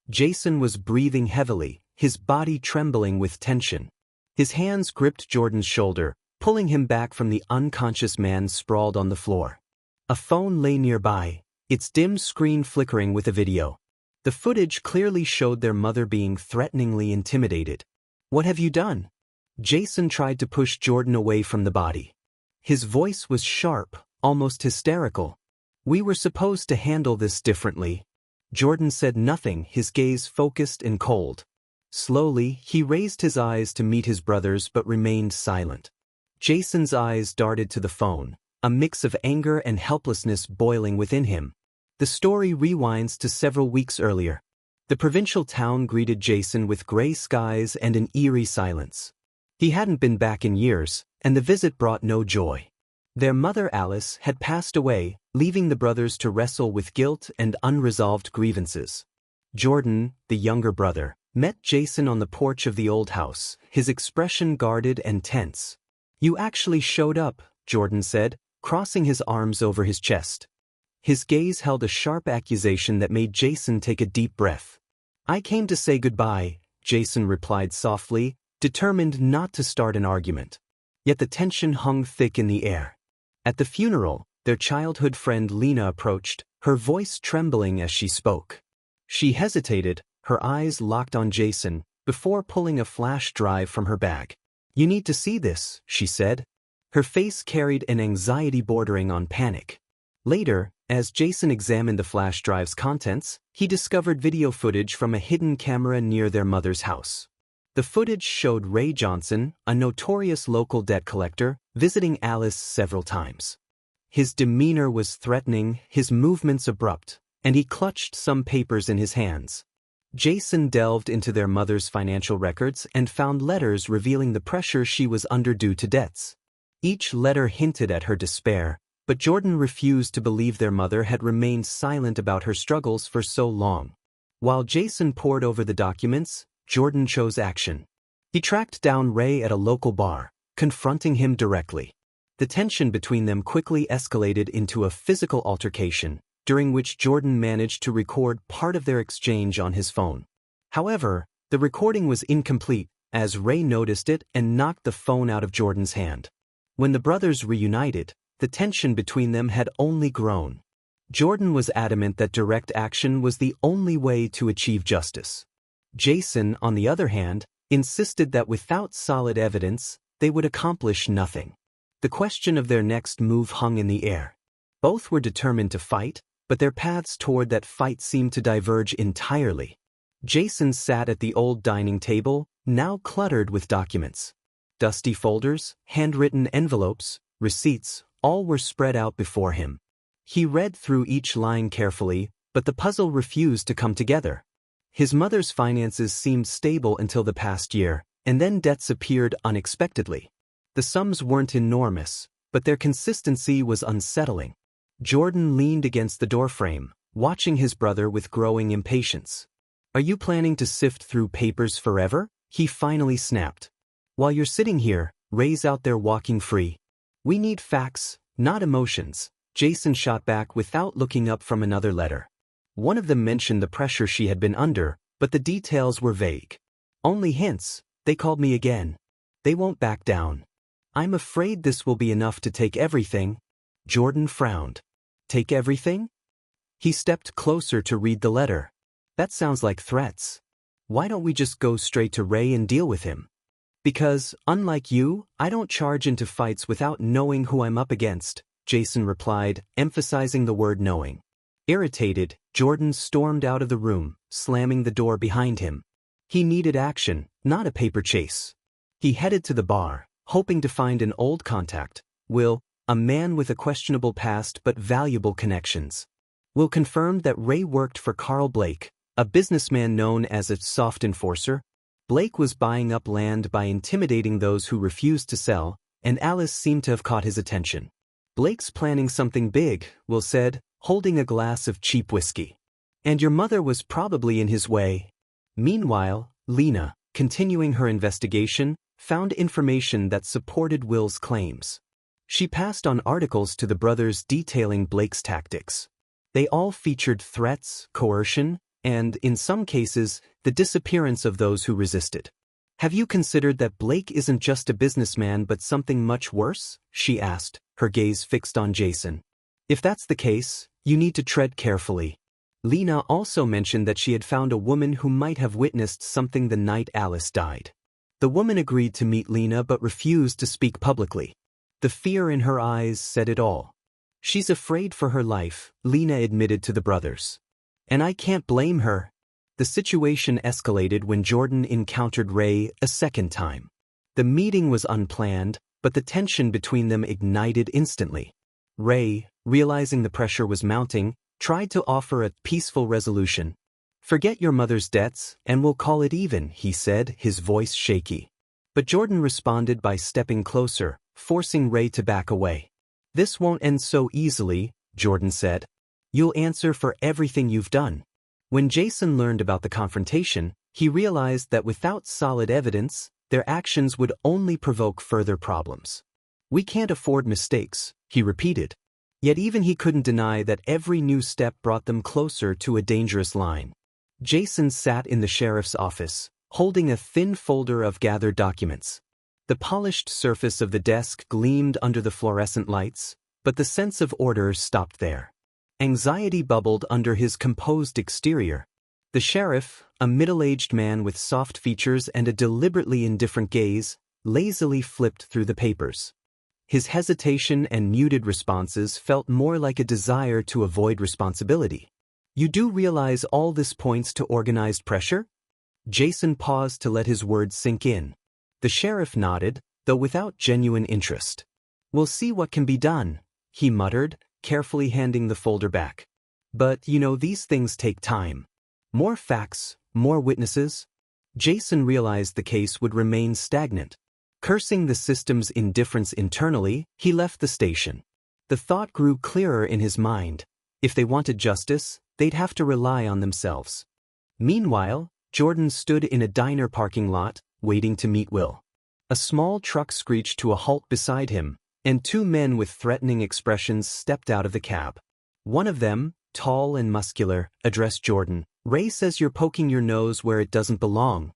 Jason was breathing heavily, his body trembling with tension. His hands gripped Jordan's shoulder, pulling him back from the unconscious man sprawled on the floor. A phone lay nearby, its dim screen flickering with a video. The footage clearly showed their mother being threateningly intimidated. "What have you done?" Jason tried to push Jordan away from the body. His voice was sharp, almost hysterical. "We were supposed to handle this differently." Jordan said nothing, his gaze focused and cold. Slowly, he raised his eyes to meet his brother's but remained silent. Jason's eyes darted to the phone, a mix of anger and helplessness boiling within him. The story rewinds to several weeks earlier. The provincial town greeted Jason with gray skies and an eerie silence. He hadn't been back in years, and the visit brought no joy. Their mother Alice had passed away, leaving the brothers to wrestle with guilt and unresolved grievances. Jordan, the younger brother, met Jason on the porch of the old house, his expression guarded and tense. "You actually showed up," Jordan said, crossing his arms over his chest. His gaze held a sharp accusation that made Jason take a deep breath. "I came to say goodbye," Jason replied softly, determined not to start an argument. Yet the tension hung thick in the air. At the funeral, their childhood friend Lena approached, her voice trembling as she spoke. She hesitated, her eyes locked on Jason, before pulling a flash drive from her bag. "You need to see this," she said. Her face carried an anxiety bordering on panic. Later, as Jason examined the flash drive's contents, he discovered video footage from a hidden camera near their mother's house. The footage showed Ray Johnson, a notorious local debt collector, visiting Alice several times. His demeanor was threatening, his movements abrupt, and he clutched some papers in his hands. Jason delved into their mother's financial records and found letters revealing the pressure she was under due to debts. Each letter hinted at her despair, but Jordan refused to believe their mother had remained silent about her struggles for so long. While Jason pored over the documents, Jordan chose action. He tracked down Ray at a local bar, confronting him directly. The tension between them quickly escalated into a physical altercation, during which Jordan managed to record part of their exchange on his phone. However, the recording was incomplete, as Ray noticed it and knocked the phone out of Jordan's hand. When the brothers reunited, the tension between them had only grown. Jordan was adamant that direct action was the only way to achieve justice. Jason, on the other hand, insisted that without solid evidence, they would accomplish nothing. The question of their next move hung in the air. Both were determined to fight, but their paths toward that fight seemed to diverge entirely. Jason sat at the old dining table, now cluttered with documents. Dusty folders, handwritten envelopes, receipts, all were spread out before him. He read through each line carefully, but the puzzle refused to come together. His mother's finances seemed stable until the past year, and then debts appeared unexpectedly. The sums weren't enormous, but their consistency was unsettling. Jordan leaned against the doorframe, watching his brother with growing impatience. "Are you planning to sift through papers forever?" he finally snapped. "While you're sitting here, Ray's out there walking free. We need facts, not emotions," Jason shot back without looking up from another letter. One of them mentioned the pressure she had been under, but the details were vague. "Only hints. They called me again. They won't back down. I'm afraid this will be enough to take everything." Jordan frowned. "Take everything?" He stepped closer to read the letter. "That sounds like threats. Why don't we just go straight to Ray and deal with him?" "Because, unlike you, I don't charge into fights without knowing who I'm up against," Jason replied, emphasizing the word knowing. Irritated, Jordan stormed out of the room, slamming the door behind him. He needed action, not a paper chase. He headed to the bar, hoping to find an old contact, Will, a man with a questionable past but valuable connections. Will confirmed that Ray worked for Carl Blake, a businessman known as a soft enforcer. Blake was buying up land by intimidating those who refused to sell, and Alice seemed to have caught his attention. "Blake's planning something big," Will said, holding a glass of cheap whiskey. "And your mother was probably in his way." Meanwhile, Lena, continuing her investigation, found information that supported Will's claims. She passed on articles to the brothers detailing Blake's tactics. They all featured threats, coercion, and, in some cases, the disappearance of those who resisted. "Have you considered that Blake isn't just a businessman but something much worse?" she asked, her gaze fixed on Jason. "If that's the case, you need to tread carefully." Lena also mentioned that she had found a woman who might have witnessed something the night Alice died. The woman agreed to meet Lena but refused to speak publicly. The fear in her eyes said it all. "She's afraid for her life," Lena admitted to the brothers. "And I can't blame her." The situation escalated when Jordan encountered Ray a second time. The meeting was unplanned, but the tension between them ignited instantly. Ray, realizing the pressure was mounting, tried to offer a peaceful resolution. "Forget your mother's debts, and we'll call it even," he said, his voice shaky. But Jordan responded by stepping closer, forcing Ray to back away. "This won't end so easily," Jordan said. "You'll answer for everything you've done." When Jason learned about the confrontation, he realized that without solid evidence, their actions would only provoke further problems. "We can't afford mistakes," he repeated. Yet even he couldn't deny that every new step brought them closer to a dangerous line. Jason sat in the sheriff's office, holding a thin folder of gathered documents. The polished surface of the desk gleamed under the fluorescent lights, but the sense of order stopped there. Anxiety bubbled under his composed exterior. The sheriff, a middle-aged man with soft features and a deliberately indifferent gaze, lazily flipped through the papers. His hesitation and muted responses felt more like a desire to avoid responsibility. "You do realize all this points to organized pressure?" Jason paused to let his words sink in. The sheriff nodded, though without genuine interest. "We'll see what can be done," he muttered, carefully handing the folder back. "But, these things take time. More facts, more witnesses." Jason realized the case would remain stagnant. Cursing the system's indifference internally, he left the station. The thought grew clearer in his mind. If they wanted justice, they'd have to rely on themselves. Meanwhile, Jordan stood in a diner parking lot, waiting to meet Will. A small truck screeched to a halt beside him, and two men with threatening expressions stepped out of the cab. One of them, tall and muscular, addressed Jordan. "Ray says you're poking your nose where it doesn't belong."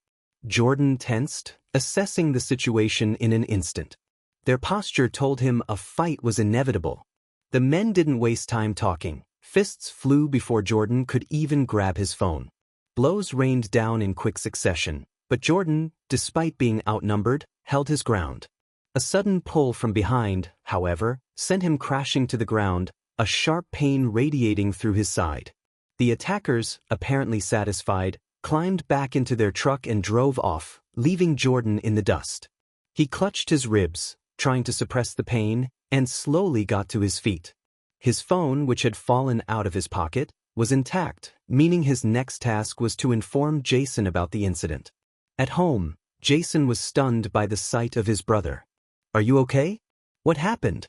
Jordan tensed, assessing the situation in an instant. Their posture told him a fight was inevitable. The men didn't waste time talking. Fists flew before Jordan could even grab his phone. Blows rained down in quick succession, but Jordan, despite being outnumbered, held his ground. A sudden pull from behind, however, sent him crashing to the ground, a sharp pain radiating through his side. The attackers, apparently satisfied, climbed back into their truck and drove off, leaving Jordan in the dust. He clutched his ribs, trying to suppress the pain, and slowly got to his feet. His phone, which had fallen out of his pocket, was intact, meaning his next task was to inform Jason about the incident. At home, Jason was stunned by the sight of his brother. "Are you okay? What happened?"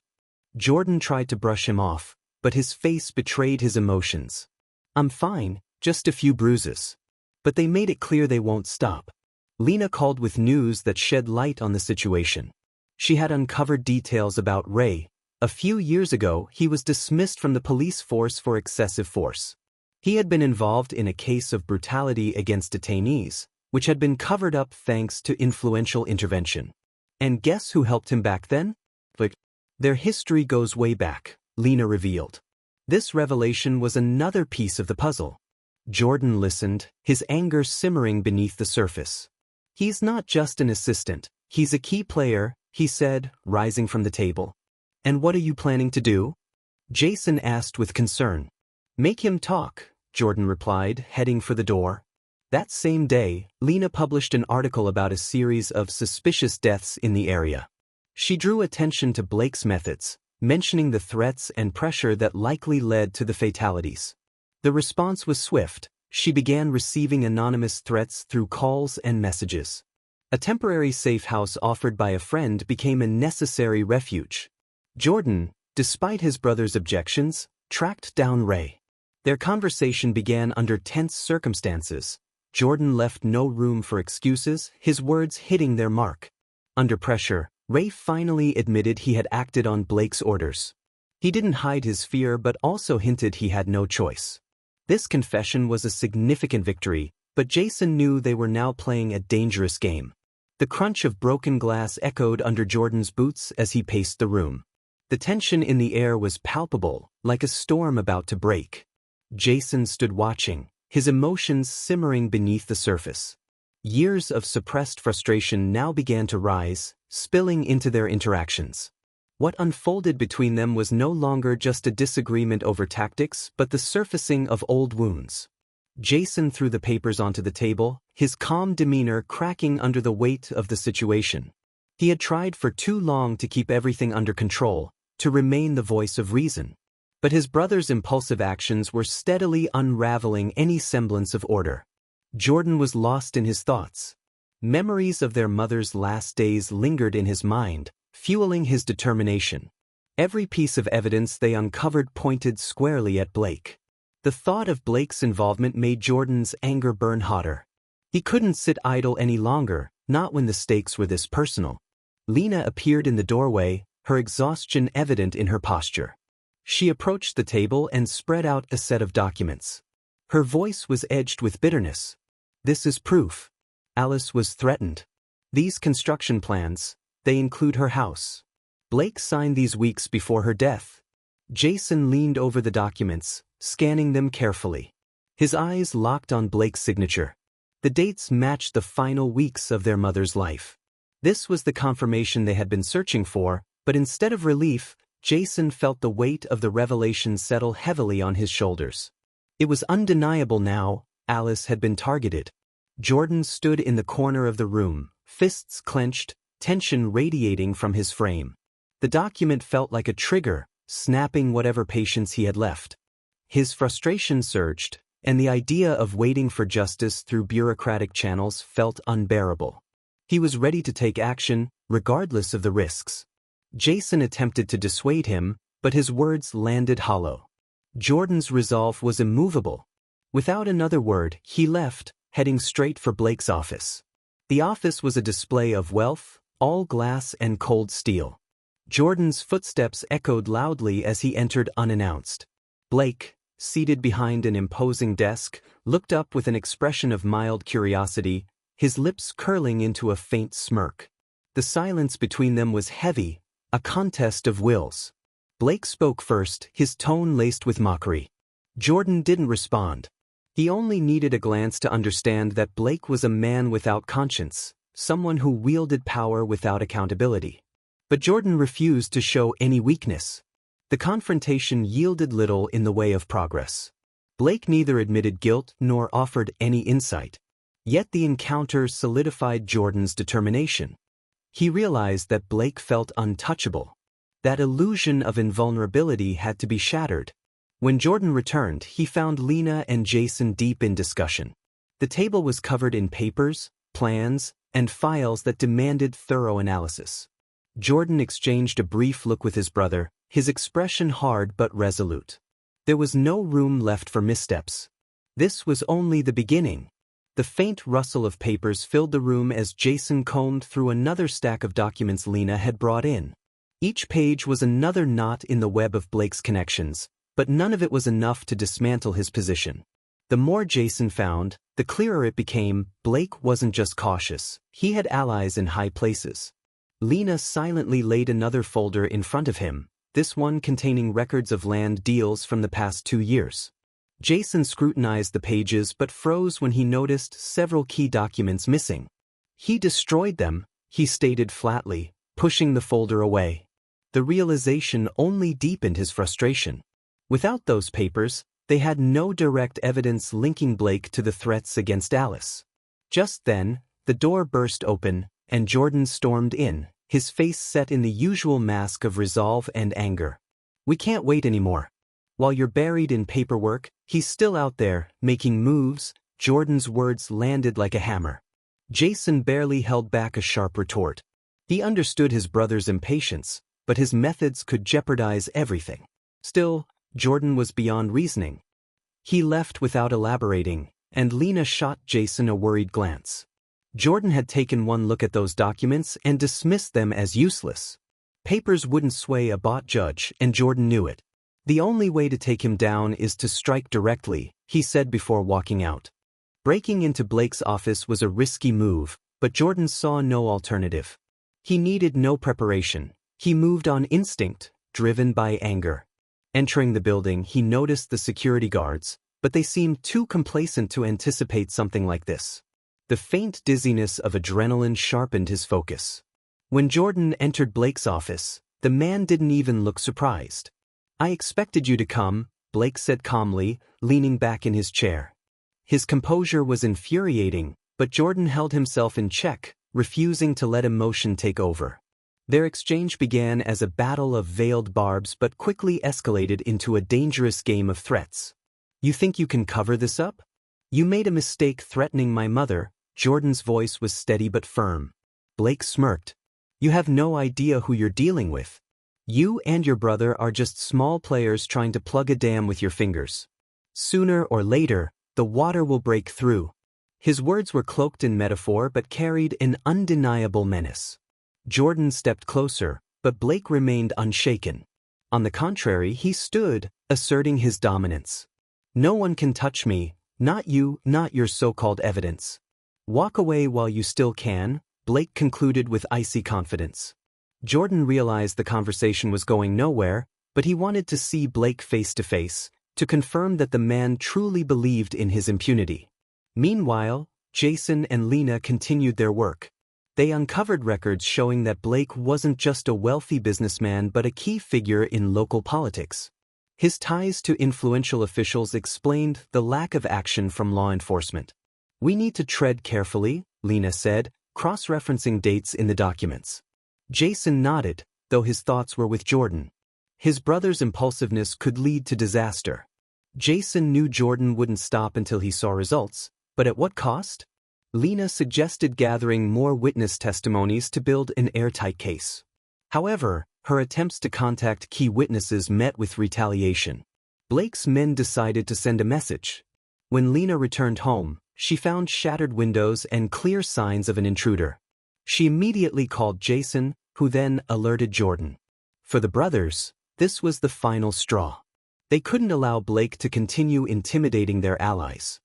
Jordan tried to brush him off, but his face betrayed his emotions. "I'm fine, just a few bruises." But they made it clear they won't stop. Lena called with news that shed light on the situation. She had uncovered details about Ray. A few years ago, he was dismissed from the police force for excessive force. He had been involved in a case of brutality against detainees, which had been covered up thanks to influential intervention. And guess who helped him back then? Their history goes way back, Lena revealed. This revelation was another piece of the puzzle. Jordan listened, his anger simmering beneath the surface. "He's not just an assistant, he's a key player," he said, rising from the table. "And what are you planning to do?" Jason asked with concern. "Make him talk," Jordan replied, heading for the door. That same day, Lena published an article about a series of suspicious deaths in the area. She drew attention to Blake's methods, mentioning the threats and pressure that likely led to the fatalities. The response was swift. She began receiving anonymous threats through calls and messages. A temporary safe house offered by a friend became a necessary refuge. Jordan, despite his brother's objections, tracked down Ray. Their conversation began under tense circumstances. Jordan left no room for excuses, his words hitting their mark. Under pressure, Ray finally admitted he had acted on Blake's orders. He didn't hide his fear but also hinted he had no choice. This confession was a significant victory, but Jason knew they were now playing a dangerous game. The crunch of broken glass echoed under Jordan's boots as he paced the room. The tension in the air was palpable, like a storm about to break. Jason stood watching, his emotions simmering beneath the surface. Years of suppressed frustration now began to rise, spilling into their interactions. What unfolded between them was no longer just a disagreement over tactics, but the surfacing of old wounds. Jason threw the papers onto the table, his calm demeanor cracking under the weight of the situation. He had tried for too long to keep everything under control, to remain the voice of reason. But his brother's impulsive actions were steadily unraveling any semblance of order. Jordan was lost in his thoughts. Memories of their mother's last days lingered in his mind, fueling his determination. Every piece of evidence they uncovered pointed squarely at Blake. The thought of Blake's involvement made Jordan's anger burn hotter. He couldn't sit idle any longer, not when the stakes were this personal. Lena appeared in the doorway, her exhaustion evident in her posture. She approached the table and spread out a set of documents. Her voice was edged with bitterness. "This is proof." Alice was threatened. "These construction plans, they include her house. Blake signed these weeks before her death." Jason leaned over the documents, scanning them carefully. His eyes locked on Blake's signature. The dates matched the final weeks of their mother's life. This was the confirmation they had been searching for, but instead of relief, Jason felt the weight of the revelation settle heavily on his shoulders. It was undeniable now, Alice had been targeted. Jordan stood in the corner of the room, fists clenched, tension radiating from his frame. The document felt like a trigger, snapping whatever patience he had left. His frustration surged, and the idea of waiting for justice through bureaucratic channels felt unbearable. He was ready to take action, regardless of the risks. Jason attempted to dissuade him, but his words landed hollow. Jordan's resolve was immovable. Without another word, he left, heading straight for Blake's office. The office was a display of wealth, all glass and cold steel. Jordan's footsteps echoed loudly as he entered unannounced. Blake, seated behind an imposing desk, looked up with an expression of mild curiosity, his lips curling into a faint smirk. The silence between them was heavy, a contest of wills. Blake spoke first, his tone laced with mockery. Jordan didn't respond. He only needed a glance to understand that Blake was a man without conscience, someone who wielded power without accountability. But Jordan refused to show any weakness. The confrontation yielded little in the way of progress. Blake neither admitted guilt nor offered any insight. Yet the encounter solidified Jordan's determination. He realized that Blake felt untouchable. That illusion of invulnerability had to be shattered. When Jordan returned, he found Lena and Jason deep in discussion. The table was covered in papers, plans, and files that demanded thorough analysis. Jordan exchanged a brief look with his brother, his expression hard but resolute. There was no room left for missteps. This was only the beginning. The faint rustle of papers filled the room as Jason combed through another stack of documents Lena had brought in. Each page was another knot in the web of Blake's connections, but none of it was enough to dismantle his position. The more Jason found, the clearer it became, Blake wasn't just cautious, he had allies in high places. Lena silently laid another folder in front of him, this one containing records of land deals from the past 2 years. Jason scrutinized the pages but froze when he noticed several key documents missing. He destroyed them, he stated flatly, pushing the folder away. The realization only deepened his frustration. Without those papers, they had no direct evidence linking Blake to the threats against Alice. Just then, the door burst open, and Jordan stormed in, his face set in the usual mask of resolve and anger. "We can't wait anymore. While you're buried in paperwork, he's still out there, making moves." Jordan's words landed like a hammer. Jason barely held back a sharp retort. He understood his brother's impatience, but his methods could jeopardize everything. Still, Jordan was beyond reasoning. He left without elaborating, and Lena shot Jason a worried glance. Jordan had taken one look at those documents and dismissed them as useless. Papers wouldn't sway a bought judge, and Jordan knew it. The only way to take him down is to strike directly, he said before walking out. Breaking into Blake's office was a risky move, but Jordan saw no alternative. He needed no preparation. He moved on instinct, driven by anger. Entering the building, he noticed the security guards, but they seemed too complacent to anticipate something like this. The faint dizziness of adrenaline sharpened his focus. When Jordan entered Blake's office, the man didn't even look surprised. "I expected you to come," Blake said calmly, leaning back in his chair. His composure was infuriating, but Jordan held himself in check, refusing to let emotion take over. Their exchange began as a battle of veiled barbs but quickly escalated into a dangerous game of threats. "You think you can cover this up? You made a mistake threatening my mother." Jordan's voice was steady but firm. Blake smirked. "You have no idea who you're dealing with. You and your brother are just small players trying to plug a dam with your fingers. Sooner or later, the water will break through." His words were cloaked in metaphor but carried an undeniable menace. Jordan stepped closer, but Blake remained unshaken. On the contrary, he stood, asserting his dominance. "No one can touch me, not you, not your so-called evidence. Walk away while you still can," Blake concluded with icy confidence. Jordan realized the conversation was going nowhere, but he wanted to see Blake face to face, to confirm that the man truly believed in his impunity. Meanwhile, Jason and Lena continued their work. They uncovered records showing that Blake wasn't just a wealthy businessman but a key figure in local politics. His ties to influential officials explained the lack of action from law enforcement. "We need to tread carefully," Lena said, cross-referencing dates in the documents. Jason nodded, though his thoughts were with Jordan. His brother's impulsiveness could lead to disaster. Jason knew Jordan wouldn't stop until he saw results, but at what cost? Lena suggested gathering more witness testimonies to build an airtight case. However, her attempts to contact key witnesses met with retaliation. Blake's men decided to send a message. When Lena returned home, she found shattered windows and clear signs of an intruder. She immediately called Jason, who then alerted Jordan. For the brothers, this was the final straw. They couldn't allow Blake to continue intimidating their allies.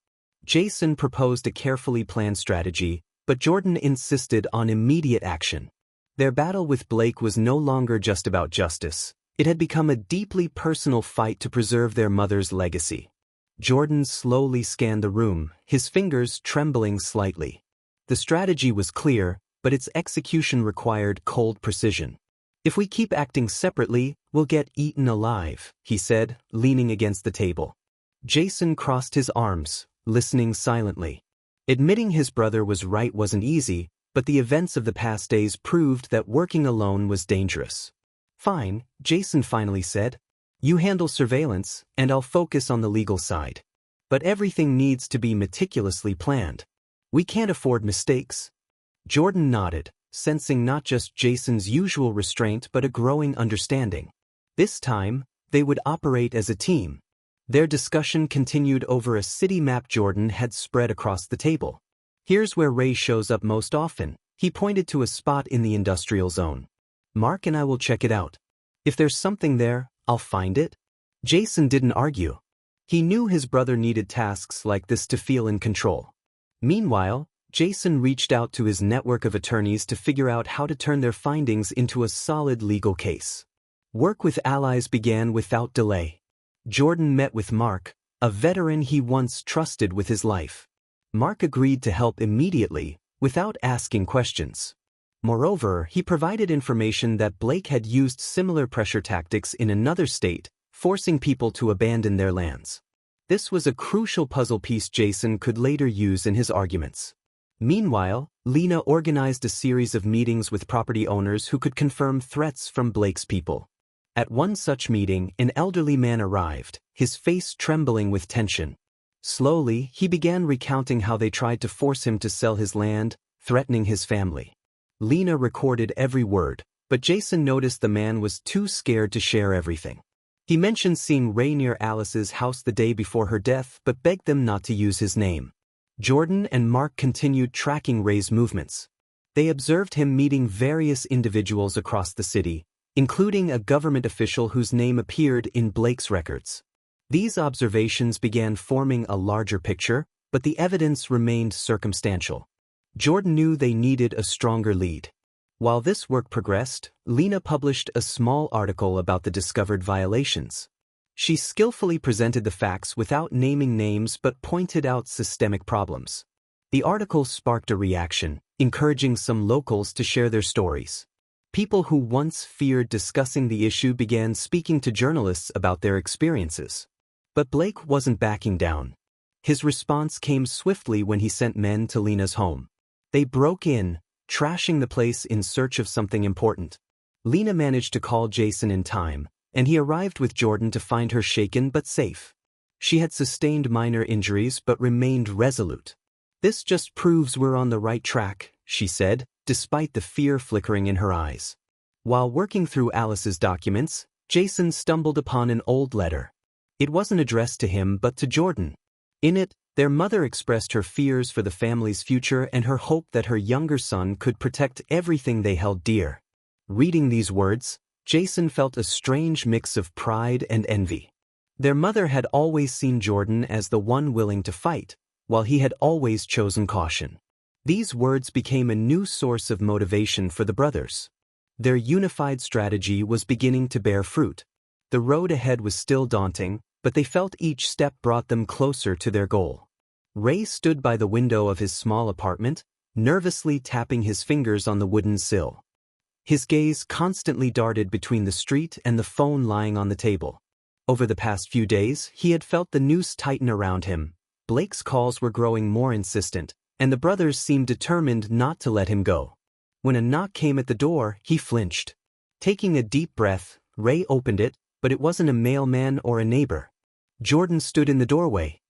Jason proposed a carefully planned strategy, but Jordan insisted on immediate action. Their battle with Blake was no longer just about justice. It had become a deeply personal fight to preserve their mother's legacy. Jordan slowly scanned the room, his fingers trembling slightly. The strategy was clear, but its execution required cold precision. "If we keep acting separately, we'll get eaten alive," he said, leaning against the table. Jason crossed his arms, listening silently. Admitting his brother was right wasn't easy, but the events of the past days proved that working alone was dangerous. "Fine," Jason finally said. "You handle surveillance, and I'll focus on the legal side. But everything needs to be meticulously planned. We can't afford mistakes." Jordan nodded, sensing not just Jason's usual restraint but a growing understanding. This time, they would operate as a team. Their discussion continued over a city map Jordan had spread across the table. "Here's where Ray shows up most often," he pointed to a spot in the industrial zone. "Mark and I will check it out. If there's something there, I'll find it." Jason didn't argue. He knew his brother needed tasks like this to feel in control. Meanwhile, Jason reached out to his network of attorneys to figure out how to turn their findings into a solid legal case. Work with allies began without delay. Jordan met with Mark, a veteran he once trusted with his life. Mark agreed to help immediately, without asking questions. Moreover, he provided information that Blake had used similar pressure tactics in another state, forcing people to abandon their lands. This was a crucial puzzle piece Jason could later use in his arguments. Meanwhile, Lena organized a series of meetings with property owners who could confirm threats from Blake's people. At one such meeting, an elderly man arrived, his face trembling with tension. Slowly, he began recounting how they tried to force him to sell his land, threatening his family. Lena recorded every word, but Jason noticed the man was too scared to share everything. He mentioned seeing Ray near Alice's house the day before her death but begged them not to use his name. Jordan and Mark continued tracking Ray's movements. They observed him meeting various individuals across the city, including a government official whose name appeared in Blake's records. These observations began forming a larger picture, but the evidence remained circumstantial. Jordan knew they needed a stronger lead. While this work progressed, Lena published a small article about the discovered violations. She skillfully presented the facts without naming names but pointed out systemic problems. The article sparked a reaction, encouraging some locals to share their stories. People who once feared discussing the issue began speaking to journalists about their experiences. But Blake wasn't backing down. His response came swiftly when he sent men to Lena's home. They broke in, trashing the place in search of something important. Lena managed to call Jason in time, and he arrived with Jordan to find her shaken but safe. She had sustained minor injuries but remained resolute. "This just proves we're on the right track," she said, despite the fear flickering in her eyes. While working through Alice's documents, Jason stumbled upon an old letter. It wasn't addressed to him but to Jordan. In it, their mother expressed her fears for the family's future and her hope that her younger son could protect everything they held dear. Reading these words, Jason felt a strange mix of pride and envy. Their mother had always seen Jordan as the one willing to fight, while he had always chosen caution. These words became a new source of motivation for the brothers. Their unified strategy was beginning to bear fruit. The road ahead was still daunting, but they felt each step brought them closer to their goal. Ray stood by the window of his small apartment, nervously tapping his fingers on the wooden sill. His gaze constantly darted between the street and the phone lying on the table. Over the past few days, he had felt the noose tighten around him. Blake's calls were growing more insistent, and the brothers seemed determined not to let him go. When a knock came at the door, he flinched. Taking a deep breath, Ray opened it, but it wasn't a mailman or a neighbor. Jordan stood in the doorway.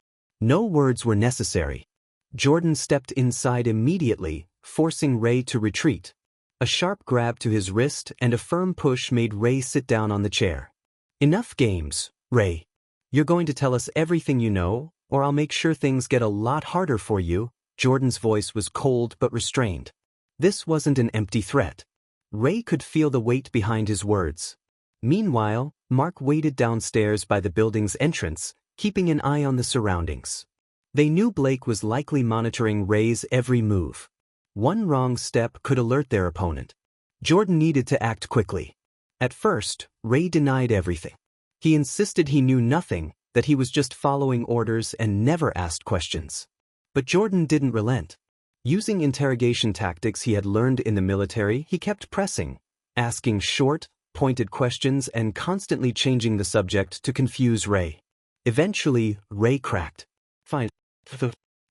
No words were necessary. Jordan stepped inside immediately, forcing Ray to retreat. A sharp grab to his wrist and a firm push made Ray sit down on the chair. "Enough games, Ray. You're going to tell us everything you know, or I'll make sure things get a lot harder for you." Jordan's voice was cold but restrained. This wasn't an empty threat. Ray could feel the weight behind his words. Meanwhile, Mark waited downstairs by the building's entrance, keeping an eye on the surroundings. They knew Blake was likely monitoring Ray's every move. One wrong step could alert their opponent. Jordan needed to act quickly. At first, Ray denied everything. He insisted he knew nothing, that he was just following orders and never asked questions. But Jordan didn't relent. Using interrogation tactics he had learned in the military, he kept pressing, asking short, pointed questions and constantly changing the subject to confuse Ray. Eventually, Ray cracked. "Fine.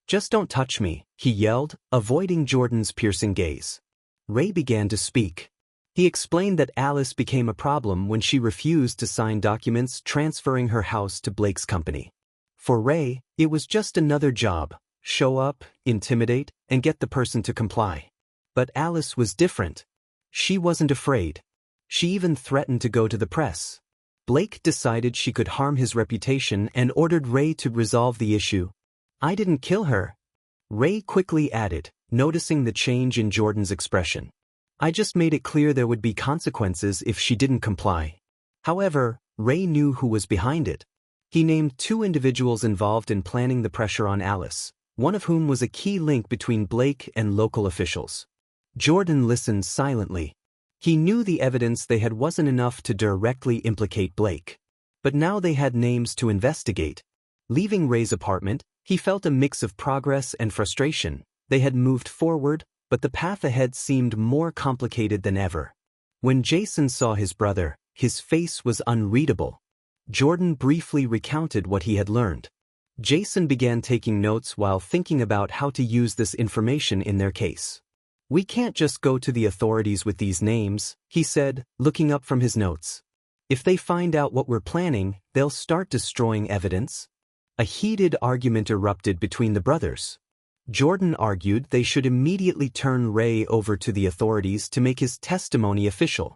Just don't touch me," he yelled, avoiding Jordan's piercing gaze. Ray began to speak. He explained that Alice became a problem when she refused to sign documents transferring her house to Blake's company. For Ray, it was just another job: show up, intimidate, and get the person to comply. But Alice was different. She wasn't afraid. She even threatened to go to the press. Blake decided she could harm his reputation and ordered Ray to resolve the issue. "I didn't kill her," Ray quickly added, noticing the change in Jordan's expression. "I just made it clear there would be consequences if she didn't comply." However, Ray knew who was behind it. He named 2 individuals involved in planning the pressure on Alice, one of whom was a key link between Blake and local officials. Jordan listened silently. He knew the evidence they had wasn't enough to directly implicate Blake. But now they had names to investigate. Leaving Ray's apartment, he felt a mix of progress and frustration. They had moved forward, but the path ahead seemed more complicated than ever. When Jason saw his brother, his face was unreadable. Jordan briefly recounted what he had learned. Jason began taking notes while thinking about how to use this information in their case. "We can't just go to the authorities with these names," he said, looking up from his notes. "If they find out what we're planning, they'll start destroying evidence." A heated argument erupted between the brothers. Jordan argued they should immediately turn Ray over to the authorities to make his testimony official.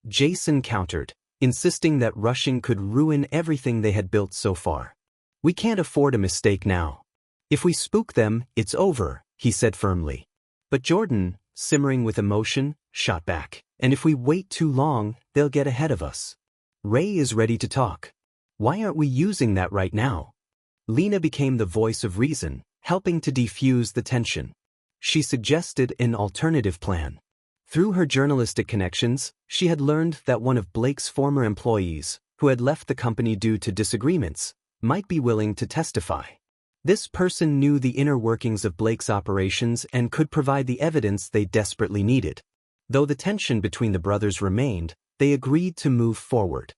Jason countered, insisting that rushing could ruin everything they had built so far. "We can't afford a mistake now. If we spook them, it's over," he said firmly. But Jordan, simmering with emotion, shot back. And if we wait too long, they'll get ahead of us. Ray is ready to talk. Why aren't we using that right now? Lena became the voice of reason, helping to defuse the tension. She suggested an alternative plan. Through her journalistic connections, she had learned that one of Blake's former employees, who had left the company due to disagreements, might be willing to testify. This person knew the inner workings of Blake's operations and could provide the evidence they desperately needed. Though the tension between the brothers remained, they agreed to move forward.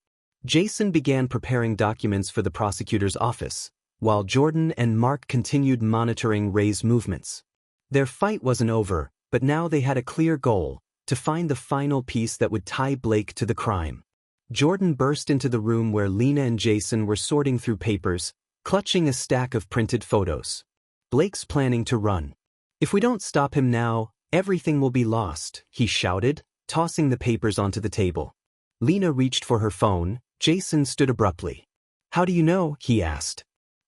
Jason began preparing documents for the prosecutor's office, while Jordan and Mark continued monitoring Ray's movements. Their fight wasn't over, but now they had a clear goal: to find the final piece that would tie Blake to the crime. Jordan burst into the room where Lena and Jason were sorting through papers, clutching a stack of printed photos. Blake's planning to run. If we don't stop him now, everything will be lost, he shouted, tossing the papers onto the table. Lena reached for her phone. Jason stood abruptly. How do you know? He asked.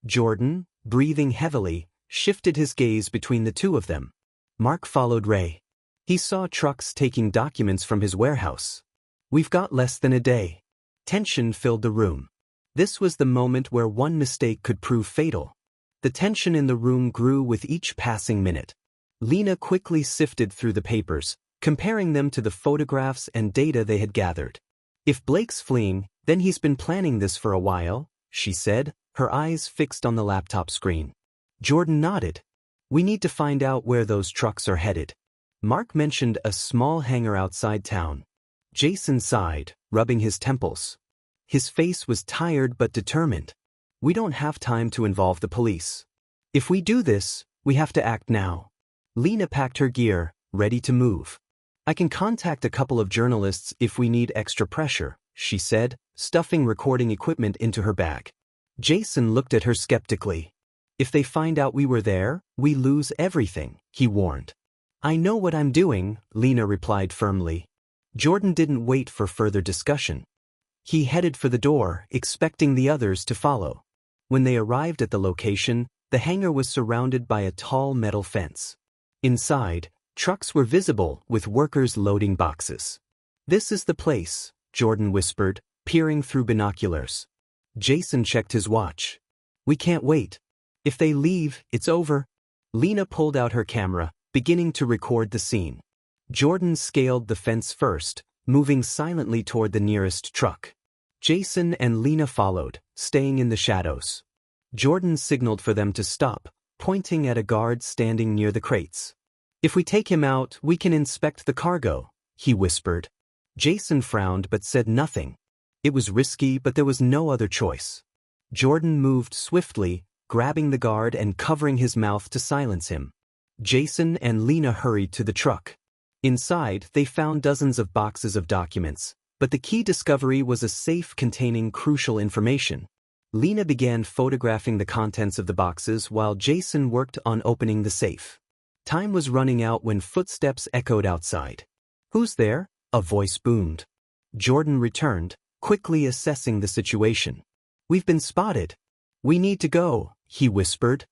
Jordan, breathing heavily, shifted his gaze between the two of them. Mark followed Ray. He saw trucks taking documents from his warehouse. We've got less than a day. Tension filled the room. This was the moment where one mistake could prove fatal. The tension in the room grew with each passing minute. Lena quickly sifted through the papers, comparing them to the photographs and data they had gathered. If Blake's fleeing, then he's been planning this for a while, she said, her eyes fixed on the laptop screen. Jordan nodded. We need to find out where those trucks are headed. Mark mentioned a small hangar outside town. Jason sighed, rubbing his temples. His face was tired but determined. We don't have time to involve the police. If we do this, we have to act now. Lena packed her gear, ready to move. I can contact a couple of journalists if we need extra pressure, she said, stuffing recording equipment into her bag. Jason looked at her skeptically. If they find out we were there, we lose everything, he warned. I know what I'm doing, Lena replied firmly. Jordan didn't wait for further discussion. He headed for the door, expecting the others to follow. When they arrived at the location, the hangar was surrounded by a tall metal fence. Inside, trucks were visible, with workers loading boxes. This is the place, Jordan whispered, peering through binoculars. Jason checked his watch. We can't wait. If they leave, it's over. Lena pulled out her camera, beginning to record the scene. Jordan scaled the fence first, moving silently toward the nearest truck. Jason and Lena followed, staying in the shadows. Jordan signaled for them to stop, pointing at a guard standing near the crates. If we take him out, we can inspect the cargo, he whispered. Jason frowned but said nothing. It was risky, but there was no other choice. Jordan moved swiftly, grabbing the guard and covering his mouth to silence him. Jason and Lena hurried to the truck. Inside, they found dozens of boxes of documents, but the key discovery was a safe containing crucial information. Lena began photographing the contents of the boxes while Jason worked on opening the safe. Time was running out when footsteps echoed outside. Who's there? A voice boomed. Jordan returned, quickly assessing the situation. We've been spotted. We need to go, he whispered.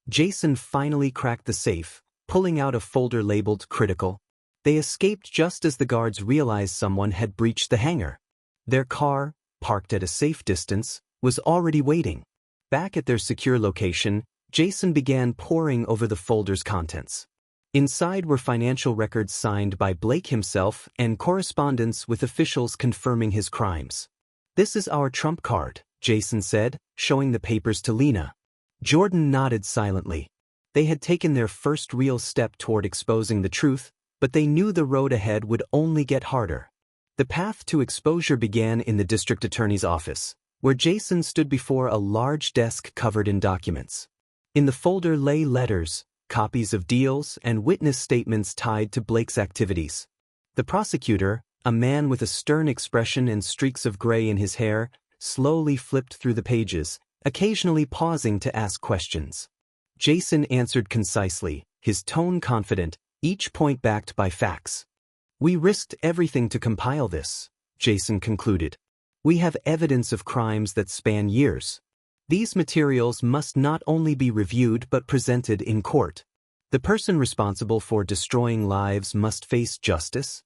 Jason finally cracked the safe, pulling out a folder labeled critical. They escaped just as the guards realized someone had breached the hangar. Their car, parked at a safe distance, was already waiting. Back at their secure location, Jason began poring over the folder's contents. Inside were financial records signed by Blake himself and correspondence with officials confirming his crimes. This is our trump card, Jason said, showing the papers to Lena. Jordan nodded silently. They had taken their first real step toward exposing the truth, but they knew the road ahead would only get harder. The path to exposure began in the district attorney's office, where Jason stood before a large desk covered in documents. In the folder lay letters, copies of deals, and witness statements tied to Blake's activities. The prosecutor, a man with a stern expression and streaks of gray in his hair, slowly flipped through the pages, occasionally pausing to ask questions. Jason answered concisely, his tone confident, each point backed by facts. We risked everything to compile this, Jason concluded. We have evidence of crimes that span years. These materials must not only be reviewed but presented in court. The person responsible for destroying lives must face justice.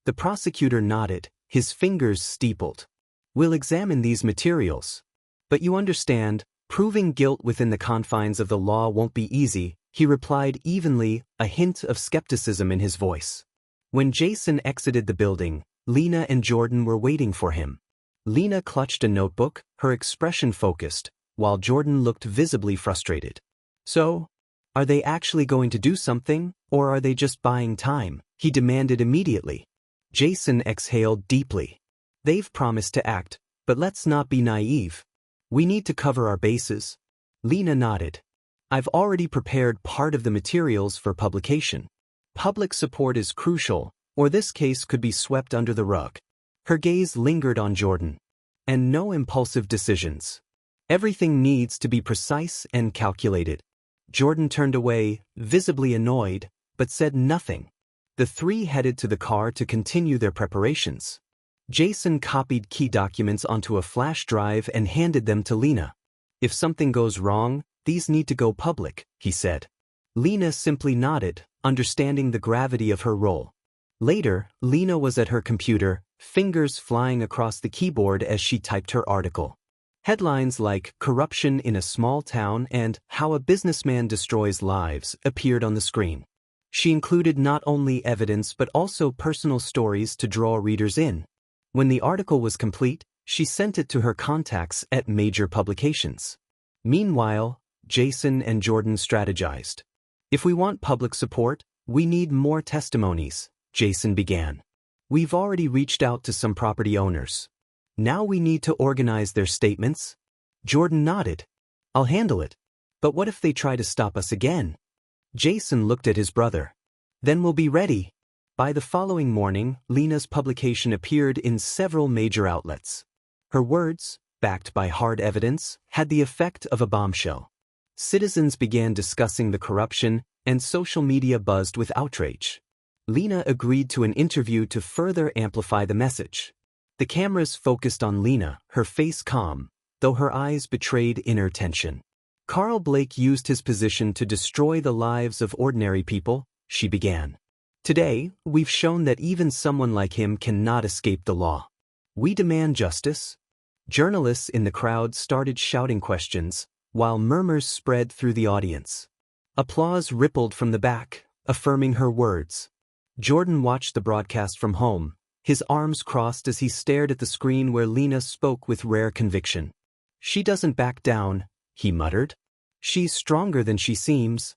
The prosecutor nodded, his fingers steepled. We'll examine these materials. But you understand, proving guilt within the confines of the law won't be easy, he replied evenly, a hint of skepticism in his voice. When Jason exited the building, Lena and Jordan were waiting for him. Lena clutched a notebook, her expression focused, while Jordan looked visibly frustrated. So, are they actually going to do something, or are they just buying time? He demanded immediately. Jason exhaled deeply. They've promised to act, but let's not be naive. We need to cover our bases. Lena nodded. I've already prepared part of the materials for publication. Public support is crucial, or this case could be swept under the rug. Her gaze lingered on Jordan. And no impulsive decisions. Everything needs to be precise and calculated. Jordan turned away, visibly annoyed, but said nothing. The three headed to the car to continue their preparations. Jason copied key documents onto a flash drive and handed them to Lena. If something goes wrong, these need to go public, he said. Lena simply nodded, understanding the gravity of her role. Later, Lena was at her computer, fingers flying across the keyboard as she typed her article. Headlines like "Corruption in a Small Town" and "How a Businessman Destroys Lives" appeared on the screen. She included not only evidence but also personal stories to draw readers in. When the article was complete, she sent it to her contacts at major publications. Meanwhile, Jason and Jordan strategized. If we want public support, we need more testimonies, Jason began. We've already reached out to some property owners. Now we need to organize their statements. Jordan nodded. I'll handle it. But what if they try to stop us again? Jason looked at his brother. Then we'll be ready. By the following morning, Lena's publication appeared in several major outlets. Her words, backed by hard evidence, had the effect of a bombshell. Citizens began discussing the corruption, and social media buzzed with outrage. Lena agreed to an interview to further amplify the message. The cameras focused on Lena, her face calm, though her eyes betrayed inner tension. Carl Blake used his position to destroy the lives of ordinary people, she began. Today, we've shown that even someone like him cannot escape the law. We demand justice. Journalists in the crowd started shouting questions, while murmurs spread through the audience. Applause rippled from the back, affirming her words. Jordan watched the broadcast from home, his arms crossed as he stared at the screen where Lena spoke with rare conviction. She doesn't back down, he muttered. She's stronger than she seems.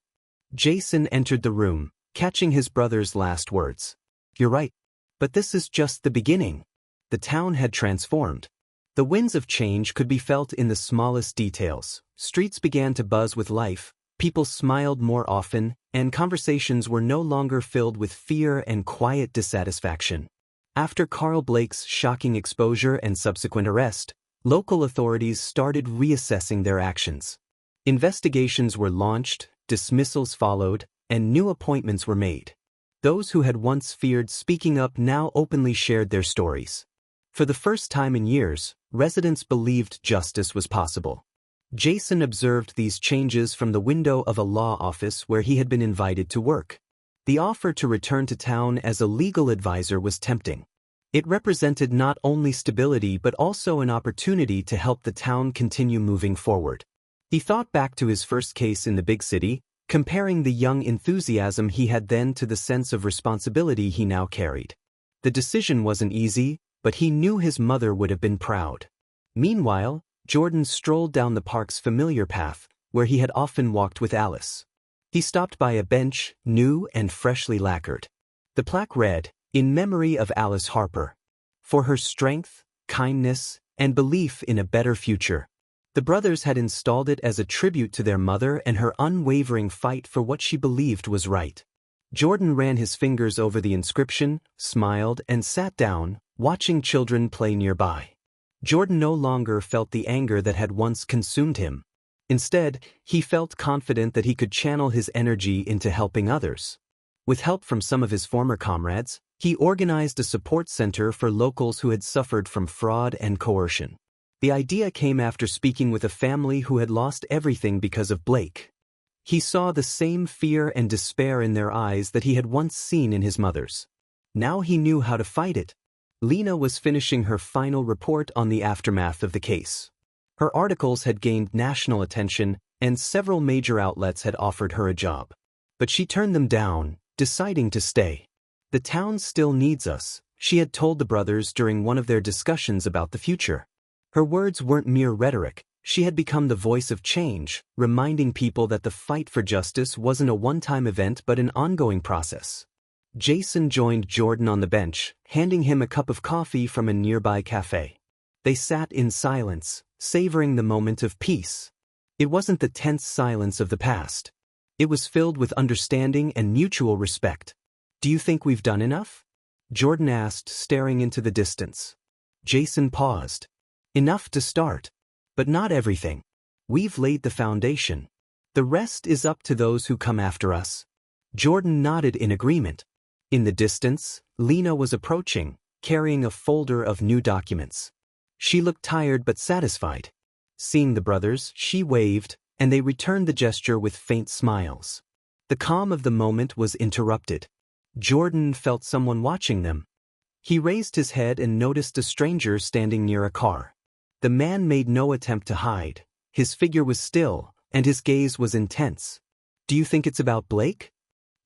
Jason entered the room, catching his brother's last words. You're right. But this is just the beginning. The town had transformed. The winds of change could be felt in the smallest details. Streets began to buzz with life, people smiled more often, and conversations were no longer filled with fear and quiet dissatisfaction. After Carl Blake's shocking exposure and subsequent arrest, local authorities started reassessing their actions. Investigations were launched, dismissals followed, and new appointments were made. Those who had once feared speaking up now openly shared their stories. For the first time in years, residents believed justice was possible. Jason observed these changes from the window of a law office where he had been invited to work. The offer to return to town as a legal advisor was tempting. It represented not only stability but also an opportunity to help the town continue moving forward. He thought back to his first case in the big city, comparing the young enthusiasm he had then to the sense of responsibility he now carried. The decision wasn't easy, but he knew his mother would have been proud. Meanwhile, Jordan strolled down the park's familiar path, where he had often walked with Alice. He stopped by a bench, new and freshly lacquered. The plaque read, "In memory of Alice Harper. For her strength, kindness, and belief in a better future." The brothers had installed it as a tribute to their mother and her unwavering fight for what she believed was right. Jordan ran his fingers over the inscription, smiled, and sat down, watching children play nearby. Jordan no longer felt the anger that had once consumed him. Instead, he felt confident that he could channel his energy into helping others. With help from some of his former comrades, he organized a support center for locals who had suffered from fraud and coercion. The idea came after speaking with a family who had lost everything because of Blake. He saw the same fear and despair in their eyes that he had once seen in his mother's. Now he knew how to fight it. Lena was finishing her final report on the aftermath of the case. Her articles had gained national attention, and several major outlets had offered her a job. But she turned them down, deciding to stay. The town still needs us, she had told the brothers during one of their discussions about the future. Her words weren't mere rhetoric. She had become the voice of change, reminding people that the fight for justice wasn't a one-time event but an ongoing process. Jason joined Jordan on the bench, handing him a cup of coffee from a nearby cafe. They sat in silence, savoring the moment of peace. It wasn't the tense silence of the past. It was filled with understanding and mutual respect. "Do you think we've done enough?" Jordan asked, staring into the distance. Jason paused. "Enough to start. But not everything. We've laid the foundation. The rest is up to those who come after us." Jordan nodded in agreement. In the distance, Lena was approaching, carrying a folder of new documents. She looked tired but satisfied. Seeing the brothers, she waved, and they returned the gesture with faint smiles. The calm of the moment was interrupted. Jordan felt someone watching them. He raised his head and noticed a stranger standing near a car. The man made no attempt to hide. His figure was still, and his gaze was intense. "Do you think it's about Blake?"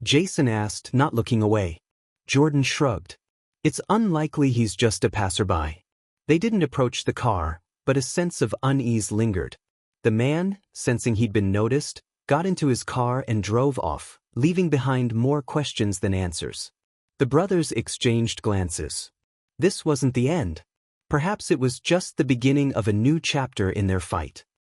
Jason asked, not looking away. Jordan shrugged. "It's unlikely he's just a passerby." They didn't approach the car, but a sense of unease lingered. The man, sensing he'd been noticed, got into his car and drove off, leaving behind more questions than answers. The brothers exchanged glances. This wasn't the end. Perhaps it was just the beginning of a new chapter in their fight.